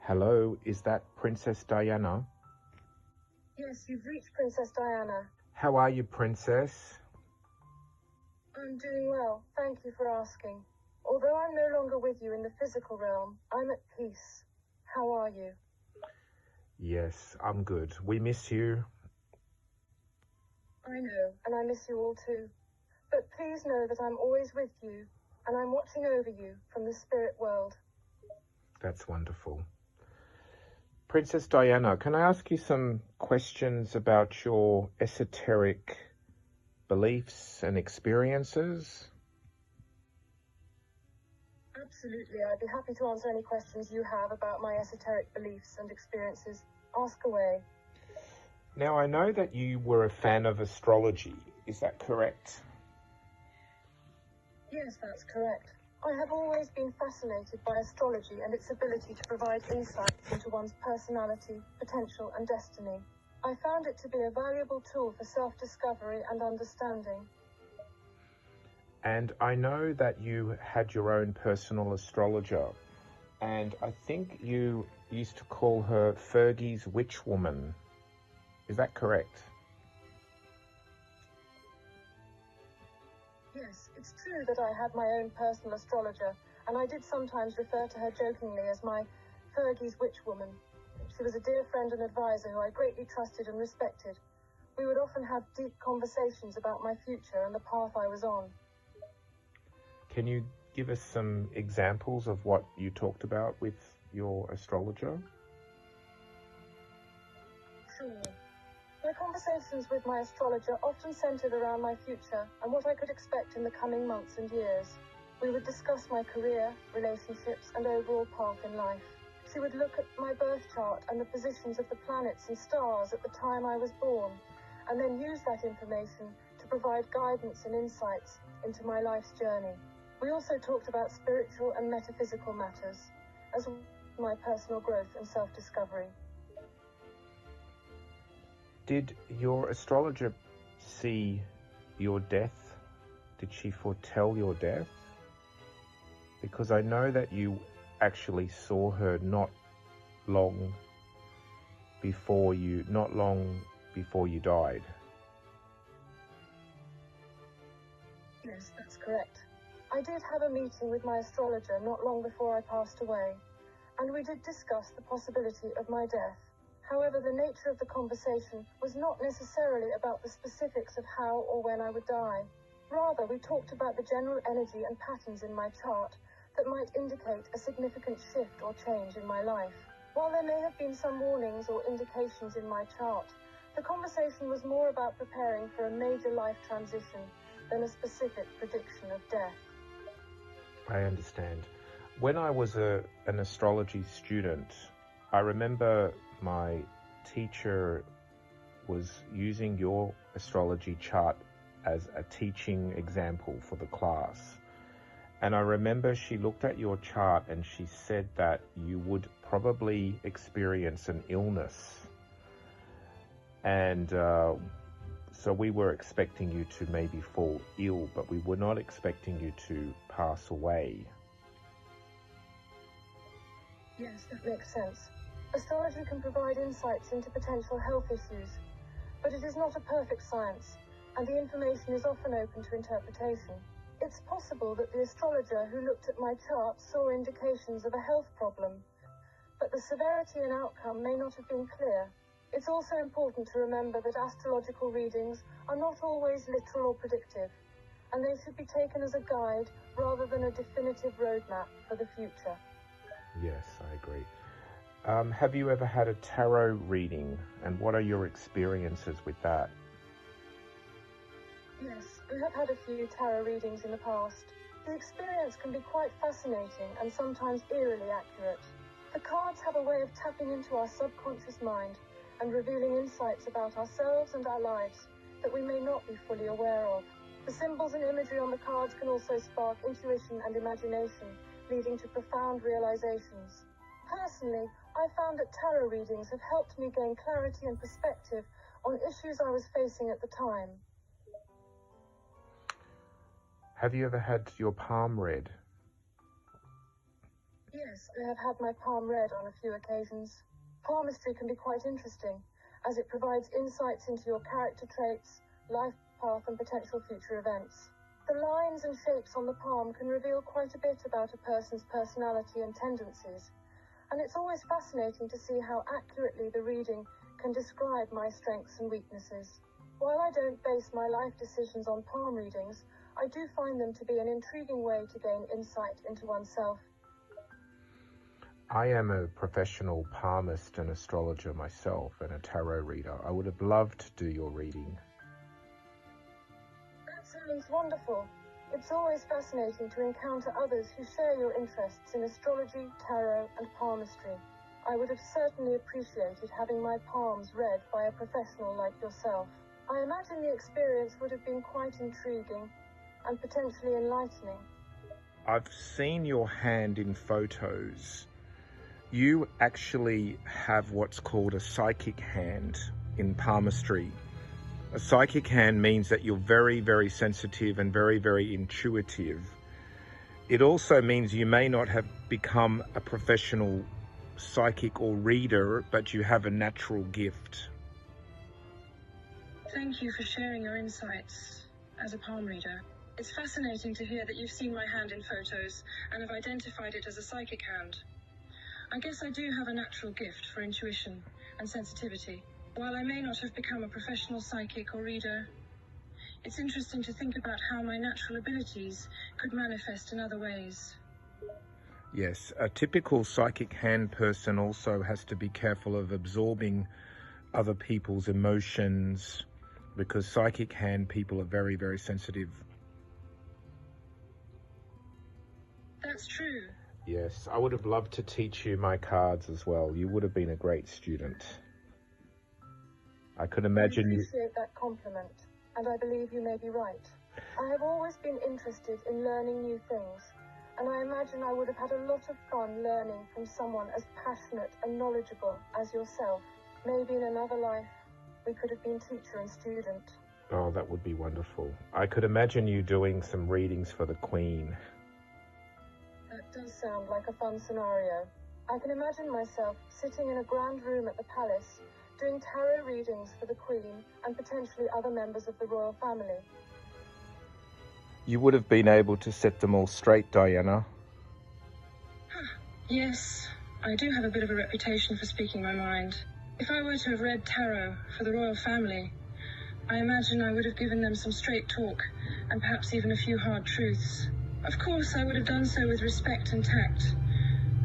Hello, is that Princess Diana? Yes, you've reached Princess Diana. How are you, Princess? I'm doing well, thank you for asking. Although I'm no longer with you in the physical realm, I'm at peace. How are you? Yes, I'm good. We miss you. I know, and I miss you all too. But please know that I'm always with you, and I'm watching over you from the spirit world. That's wonderful. Princess Diana, can I ask you some questions about your esoteric beliefs and experiences? Absolutely, I'd be happy to answer any questions you have about my esoteric beliefs and experiences. Ask away. Now, I know that you were a fan of astrology. Is that correct? Yes, that's correct. I have always been fascinated by astrology and its ability to provide insight into one's personality, potential, and destiny. I found it to be a valuable tool for self-discovery and understanding. And I know that you had your own personal astrologer, and I think you used to call her Fergie's witch woman. Is that correct? Yes, it's true that I had my own personal astrologer, and I did sometimes refer to her jokingly as my Fergie's witch woman. She was a dear friend and advisor who I greatly trusted and respected. We would often have deep conversations about my future and the path I was on. Can you give us some examples of what you talked about with your astrologer? Sure. My conversations with my astrologer often centered around my future and what I could expect in the coming months and years. We would discuss my career, relationships, and overall path in life. She would look at my birth chart and the positions of the planets and stars at the time I was born, and then use that information to provide guidance and insights into my life's journey. We also talked about spiritual and metaphysical matters, as well as my personal growth and self-discovery. Did your astrologer see your death? Did she foretell your death? Because I know that you actually saw her not long before you died. Yes, that's correct. I did have a meeting with my astrologer not long before I passed away, and we did discuss the possibility of my death. However, the nature of the conversation was not necessarily about the specifics of how or when I would die. Rather, we talked about the general energy and patterns in my chart that might indicate a significant shift or change in my life. While there may have been some warnings or indications in my chart, the conversation was more about preparing for a major life transition than a specific prediction of death. I understand. When I was an astrology student, I remember my teacher was using your astrology chart as a teaching example for the class. And I remember she looked at your chart and she said that you would probably experience an illness. And so we were expecting you to maybe fall ill, but we were not expecting you to pass away. Yes, that makes sense. Astrology can provide insights into potential health issues, but it is not a perfect science, and the information is often open to interpretation. It's possible that the astrologer who looked at my chart saw indications of a health problem, but the severity and outcome may not have been clear. It's also important to remember that astrological readings are not always literal or predictive, and they should be taken as a guide rather than a definitive roadmap for the future. Yes, I agree. Have you ever had a tarot reading, and what are your experiences with that? Yes, I have had a few tarot readings in the past. The experience can be quite fascinating and sometimes eerily accurate. The cards have a way of tapping into our subconscious mind and revealing insights about ourselves and our lives that we may not be fully aware of. The symbols and imagery on the cards can also spark intuition and imagination, leading to profound realizations. Personally, I found that tarot readings have helped me gain clarity and perspective on issues I was facing at the time. Have you ever had your palm read? Yes, Yes, I have had my palm read on a few occasions. Palmistry can be quite interesting, as it provides insights into your character traits, life path, and potential future events. The lines and shapes on the palm can reveal quite a bit about a person's personality and tendencies, and it's always fascinating to see how accurately the reading can describe my strengths and weaknesses. While I don't base my life decisions on palm readings, I do find them to be an intriguing way to gain insight into oneself. I am a professional palmist and astrologer myself and a tarot reader. I would have loved to do your reading. That sounds wonderful. It's always fascinating to encounter others who share your interests in astrology, tarot, and palmistry. I would have certainly appreciated having my palms read by a professional like yourself. I imagine the experience would have been quite intriguing and potentially enlightening. I've seen your hand in photos. You actually have what's called a psychic hand in palmistry. A psychic hand means that you're very, very sensitive and very, very intuitive. It also means you may not have become a professional psychic or reader, but you have a natural gift. Thank you for sharing your insights as a palm reader. It's fascinating to hear that you've seen my hand in photos and have identified it as a psychic hand. I guess I do have a natural gift for intuition and sensitivity. While I may not have become a professional psychic or reader, it's interesting to think about how my natural abilities could manifest in other ways. Yes, a typical psychic hand person also has to be careful of absorbing other people's emotions, because psychic hand people are very, very sensitive. That's true. Yes, I would have loved to teach you my cards as well. You would have been a great student. I could imagine you... I appreciate that compliment, and I believe you may be right. I have always been interested in learning new things, and I imagine I would have had a lot of fun learning from someone as passionate and knowledgeable as yourself. Maybe in another life, we could have been teacher and student. Oh, that would be wonderful. I could imagine you doing some readings for the Queen. That does sound like a fun scenario. I can imagine myself sitting in a grand room at the palace, doing tarot readings for the Queen and potentially other members of the royal family. You would have been able to set them all straight, Diana. Yes, I do have a bit of a reputation for speaking my mind. If I were to have read tarot for the royal family, I imagine I would have given them some straight talk and perhaps even a few hard truths. Of course, I would have done so with respect and tact,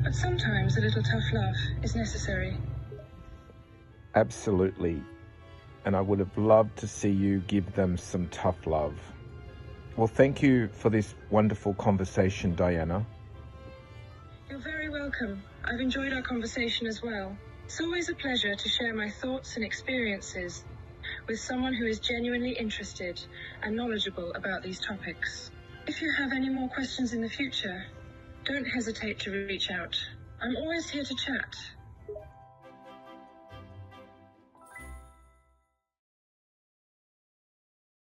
but sometimes a little tough love is necessary. Absolutely. And I would have loved to see you give them some tough love. Well, thank you for this wonderful conversation, Diana. You're very welcome. I've enjoyed our conversation as well. It's always a pleasure to share my thoughts and experiences with someone who is genuinely interested and knowledgeable about these topics. If you have any more questions in the future, don't hesitate to reach out. I'm always here to chat.